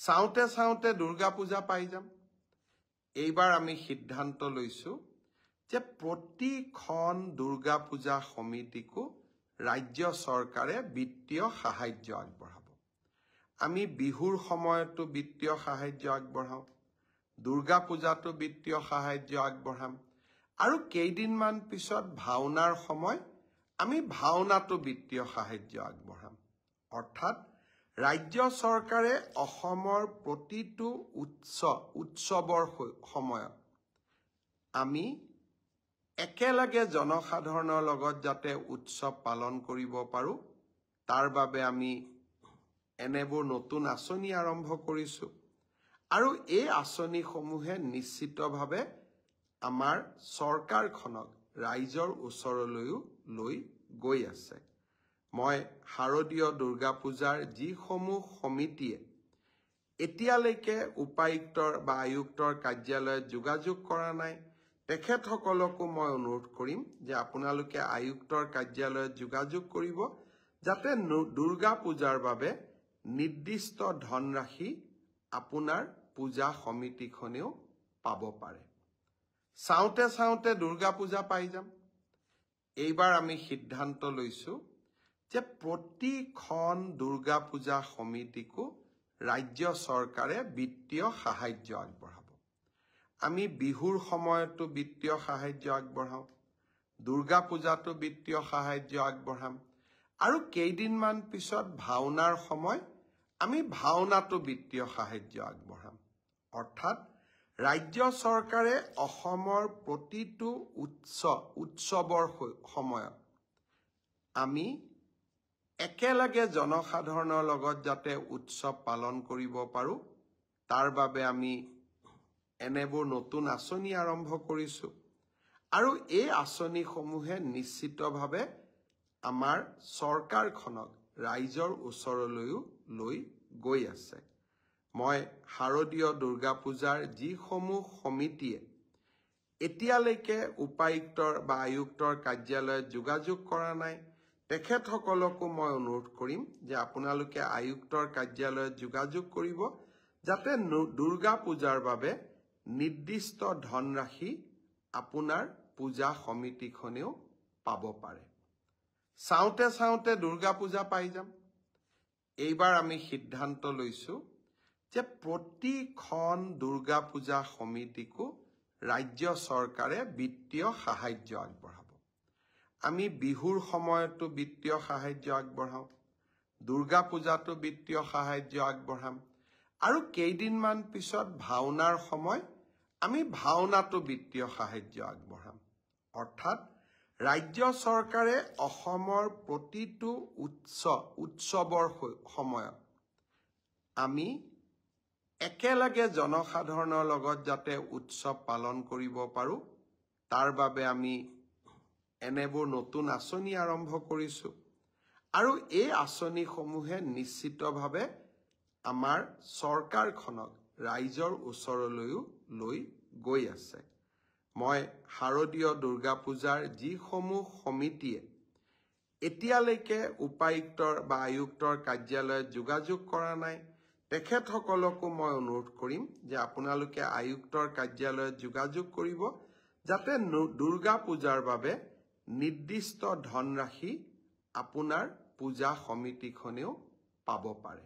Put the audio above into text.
চাওঁতে চাওঁতে দুৰ্গা পূজা পাই যাম। এইবাৰ আমি সিদ্ধান্ত লৈছো যে প্ৰতিখন দুৰ্গা পূজা সমিতিকো ৰাজ্য চৰকাৰে বিত্তীয় সাহায্য আগবঢ়াব। আমি বিহুৰ সময়তো বিত্তীয় সাহায্য আগবঢ়াওঁ, দুৰ্গা পূজাতো বিত্তীয় সাহায্য আগবঢ়াম, আৰু কেইদিনমান পিছত ভাওনাৰ সময় আমি ভাওনাতো বিত্তীয় সাহায্য আগবঢ়াম। অৰ্থাৎ ৰাজ্য চৰকাৰে অসমৰ প্ৰতিটো উৎসৱৰ সময়ত আমি একেলগে জনসাধাৰণৰ লগত যাতে উৎসৱ পালন কৰিব পাৰো, তাৰ বাবে আমি এনেবোৰ নতুন আঁচনি আৰম্ভ কৰিছো। আৰু এই আঁচনিসমূহে নিশ্চিতভাৱে আমাৰ চৰকাৰখনক ৰাইজৰ ওচৰলৈও লৈ গৈ আছে। মই শাৰদীয় দুৰ্গা পূজাৰ যিসমূহ সমিতিয়ে এতিয়ালৈকে উপায়ুক্তৰ বা আয়ুক্তৰ কাৰ্যালয়ত যোগাযোগ কৰা নাই, তেখেতসকলকো মই অনুৰোধ কৰিম যে আপোনালোকে আয়ুক্তৰ কাৰ্যালয়ত যোগাযোগ কৰিব, যাতে দুৰ্গা পূজাৰ বাবে নিৰ্দিষ্ট ধনৰাশি আপোনাৰ পূজা সমিতিখনেও পাব পাৰে। চাওঁতে চাওঁতে দুৰ্গা পূজা পাই যাম। এইবাৰ আমি সিদ্ধান্ত লৈছো যে প্ৰতিখন দুৰ্গা পূজা সমিতিকো ৰাজ্য চৰকাৰে বিত্তীয় সাহায্য আগবঢ়াব। আমি বিহুৰ সময়তো বিত্তীয় সাহায্য আগবঢ়াওঁ, দুৰ্গা পূজাতো বিত্তীয় সাহায্য আগবঢ়াম, আৰু কেইদিনমান পিছত ভাওনাৰ সময় আমি ভাওনাতো বিত্তীয় সাহায্য আগবঢ়াম। অৰ্থাৎ ৰাজ্য চৰকাৰে অসমৰ প্ৰতিটো উৎসৱৰ সময়ত আমি একেলগে জনসাধাৰণৰ লগত যাতে উৎসৱ পালন কৰিব পাৰো, তাৰ বাবে আমি এনেবোৰ নতুন আঁচনি আৰম্ভ কৰিছো। আৰু এই আঁচনিসমূহে নিশ্চিতভাৱে আমাৰ চৰকাৰখনক ৰাইজৰ ওচৰলৈও লৈ গৈ আছে। মই শাৰদীয় দুৰ্গা পূজাৰ যিসমূহ সমিতিয়ে এতিয়ালৈকে উপায়ুক্তৰ বা আয়ুক্তৰ কাৰ্যালয়ত যোগাযোগ কৰা নাই, তেখেতসকলকো মই অনুৰোধ কৰিম যে আপোনালোকে আয়ুক্তৰ কাৰ্যালয়ত যোগাযোগ কৰিব, যাতে দুৰ্গা পূজাৰ বাবে নিৰ্দিষ্ট ধনৰাশি আপোনাৰ পূজা সমিতিখনেও পাব পাৰে। চাওঁতে চাওঁতে দুৰ্গা পূজা পাই যাম। এইবাৰ আমি সিদ্ধান্ত লৈছো যে প্ৰতিখন দুৰ্গা পূজা সমিতিকো ৰাজ্য চৰকাৰে বিত্তীয় সাহায্য আগবঢ়াব। আমি বিহুৰ সময়তো বিত্তীয় সাহায্য আগবঢ়াওঁ, দুৰ্গা পূজাতো বিত্তীয় সাহায্য আগবঢ়াম, আৰু কেইদিনমান পিছত ভাওনাৰ সময় আমি ভাওনাতো বিত্তীয় সাহায্য আগবঢ়াম। অৰ্থাৎ ৰাজ্য চৰকাৰে অসমৰ প্ৰতিটো উৎসৱৰ সময়ত আমি একেলগে জনসাধাৰণৰ লগত যাতে উৎসৱ পালন কৰিব পাৰো, তাৰ বাবে আমি এনেবোৰ নতুন আঁচনি আৰম্ভ কৰিছো। আৰু এই আঁচনিসমূহে নিশ্চিতভাৱে আমাৰ চৰকাৰখনক ৰাইজৰ ওচৰলৈও লৈ গৈ আছে। মই শাৰদীয় দুৰ্গা পূজাৰ যিসমূহ সমিতিয়ে এতিয়ালৈকে উপায়ুক্তৰ বা আয়ুক্তৰ কাৰ্যালয়ত যোগাযোগ কৰা নাই, তেখেতসকলকো মই অনুৰোধ কৰিম যে আপোনালোকে আয়ুক্তৰ কাৰ্যালয়ত যোগাযোগ কৰিব, যাতে দুৰ্গা পূজাৰ বাবে নিৰ্দিষ্ট ধনৰাশি আপোনাৰ পূজা সমিতিখনেও পাব পাৰে।